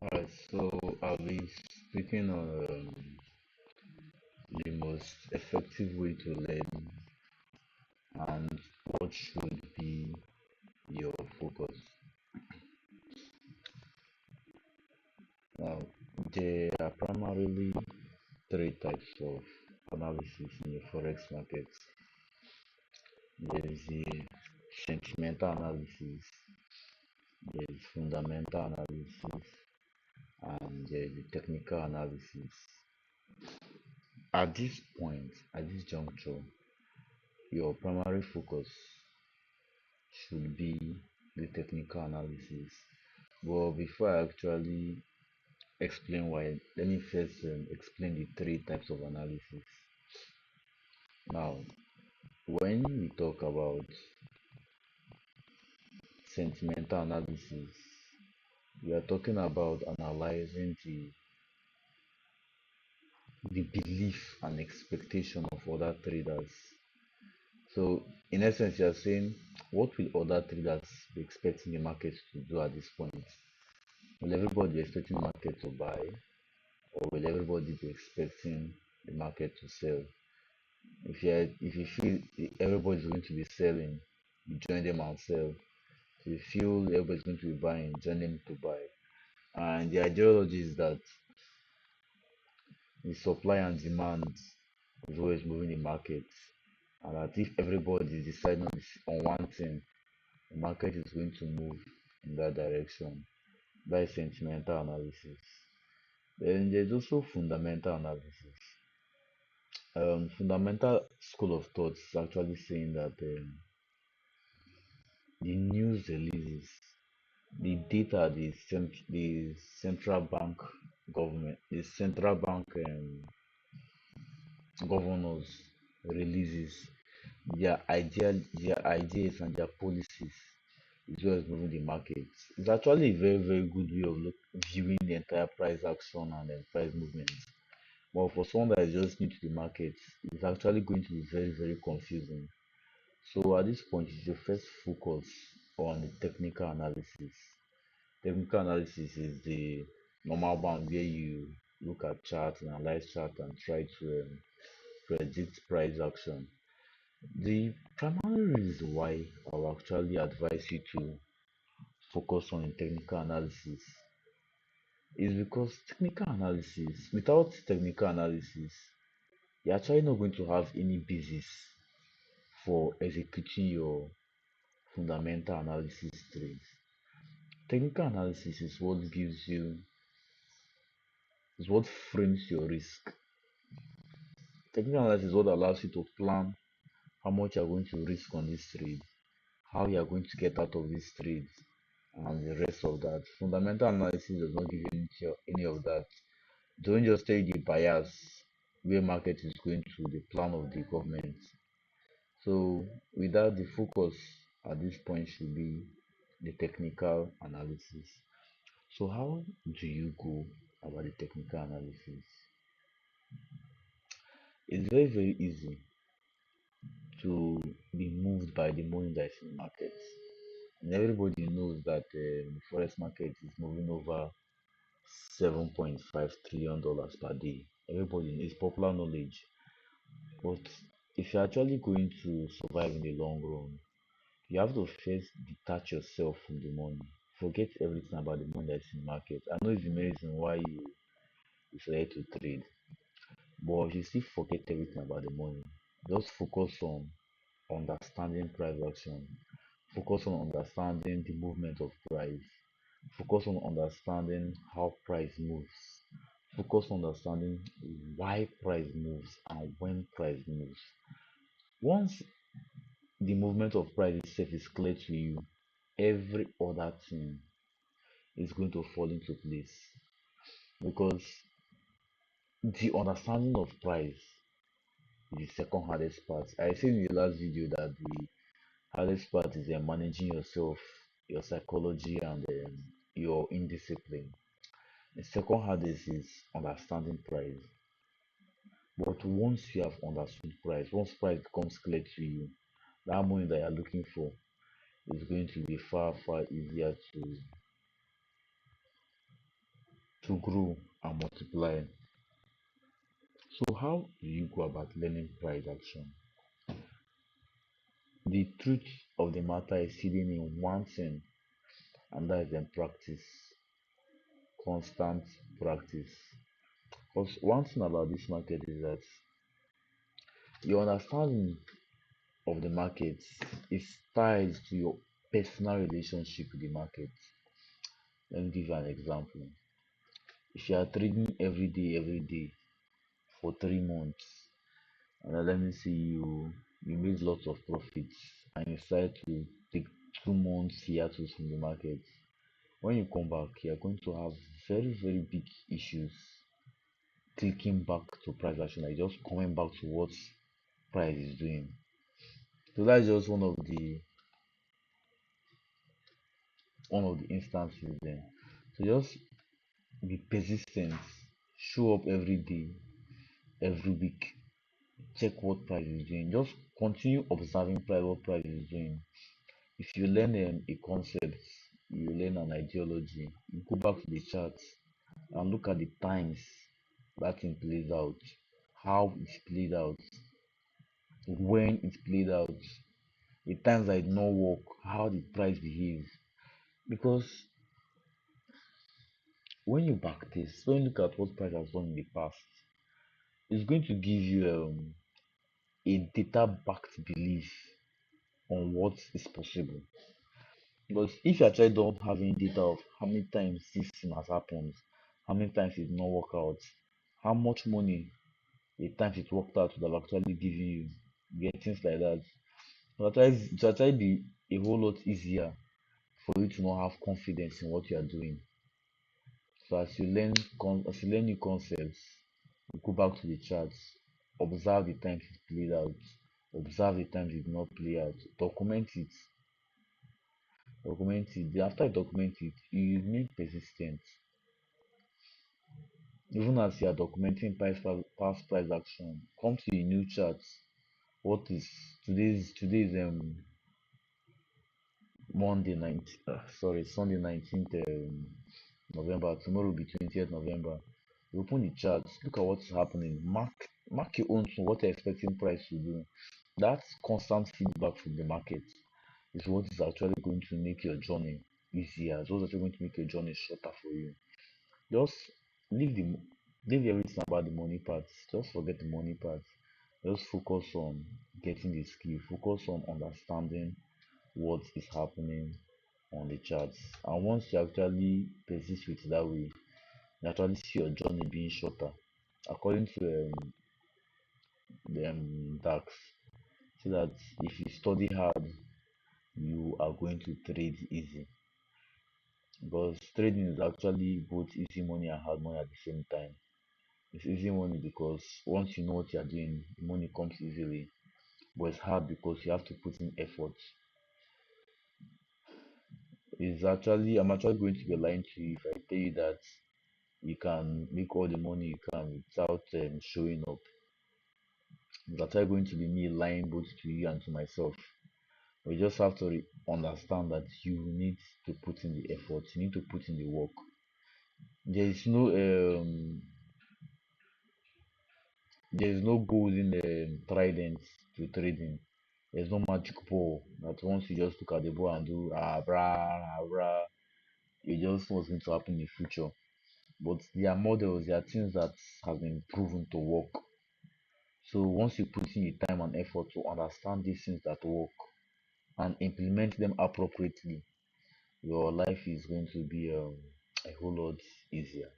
Alright, so I'll be speaking on the most effective way to learn and what should be your focus. Now, there are primarily three types of analysis in the forex market. There is the sentimental analysis, there is fundamental analysis, and there is the technical analysis. At this point, at this juncture, your primary focus should be the technical analysis. But before I actually explain why, let me first explain the three types of analysis. Now, when we talk about sentimental analysis, we are talking about analyzing the belief and expectation of other traders. So, in essence, you are saying what will other traders be expecting the market to do at this point? Will everybody be expecting the market to buy, or will everybody be expecting the market to sell? If you feel everybody's going to be selling, you join them and sell. If you feel everybody's going to be buying, join them to buy. And the ideology is that the supply and demand is always moving the market, and that if everybody is deciding on one thing, the market is going to move in that direction. That is sentimental analysis. Then there's also fundamental analysis. Fundamental school of thought is actually saying that the news releases, the data, the central bank government, the central bank governors releases their ideas and their policies is what is moving the market. It's actually a very, very good way of viewing the entire price action and price movement. But for someone that is just new to the market, it's actually going to be very, very confusing. So at this point, you should first focus on the technical analysis. Technical analysis is the normal one where you look at charts, analyze charts, and try to predict price action. The primary reason why I will actually advise you to focus on technical analysis is because technical analysis, without technical analysis, you're actually not going to have any basis for executing your fundamental analysis trades. Technical analysis is what frames your risk. Technical analysis is what allows you to plan how much you're going to risk on this trade, how you're going to get out of this trade, and the rest of that. Fundamental analysis does not give you any of that. Don't just tell you the bias where market is going to, the plan of the government. So without the focus at this point should be the technical analysis. So how do you go about the technical analysis? It's very, very easy to be moved by the money that's in the market. And everybody knows that the forex market is moving over $7.5 trillion per day. Everybody knows, it's popular knowledge. But if you're actually going to survive in the long run, you have to first detach yourself from the money. Forget everything about the money that's in the market. I know it's the main reason why you decided to trade. But if you still forget everything about the money, just focus on understanding price action. Focus on understanding the movement of price. Focus on understanding how price moves. Focus on understanding why price moves and when price moves. Once the movement of price itself is clear to you, every other thing is going to fall into place because the understanding of price is the second hardest part. I said in the last video that the hardest part is managing yourself, your psychology, and your indiscipline. The second hardest is understanding price. But once you have understood price, once price becomes clear to you, that money that you're looking for is going to be far, far easier to grow and multiply. So how do you go about learning price action? The truth of the matter is hidden in one thing, and that is in practice, constant practice. Because one thing about this market is that your understanding of the market is tied to your personal relationship with the market. Let me give you an example. If you are trading every day for 3 months, and then let me see you made lots of profits, and you decide to take 2 months hiatus from the market. When you come back, you are going to have very big issues clicking back to price action, like just coming back to what price is doing. So that's just one of the instances then. So just be persistent, show up every day, every week, check what price is doing. Just continue observing price, what price is doing. If you learn a concept, you learn an ideology, you go back to the charts and look at the times that thing plays out, how it's played out, when it played out, the times that it not work, how the price behaves. Because when you back this, when you look at what price has done in the past, it's going to give you a data backed belief on what is possible. But if you actually don't have any data of how many times this thing has happened, how many times it did not work out, how much money the times it worked out would have actually given you, get things like that. It will actually be a whole lot easier for you to not have confidence in what you are doing. So as you learn new concepts, you go back to the charts, observe the times it played out, observe the times it did not play out, document it. Then after you document it, you remain persistent. Even as you are documenting past price action, come to a new chart. What is today's Sunday 19th November. Tomorrow will be 20th November. You open the charts, look at what's happening, mark your own to what you're expecting price to do. That constant feedback from the market is what is actually going to make your journey easier. It's what's actually going to make your journey shorter for you. Just leave the leave everything about the money part. Just forget the money part. Just focus on getting the skill. Focus on understanding what is happening on the charts. And once you actually persist with it that way, you actually see your journey being shorter. According to the DAX, so that if you study hard, you are going to trade easy. Because trading is actually both easy money and hard money at the same time. It's easy money because once you know what you're doing, the money comes easily. But it's hard because you have to put in effort. I'm actually going to be lying to you if I tell you that you can make all the money you can without showing up. It's actually going to be me lying both to you and to myself. We just have to understand that you need to put in the effort, you need to put in the work. There is no golden trident to trading. There's no magic ball that once you just look at the ball and do bra, it just what's going to happen in the future. But there are models, there are things that have been proven to work. So once you put in the time and effort to understand these things that work and implement them appropriately, your life is going to be a whole lot easier.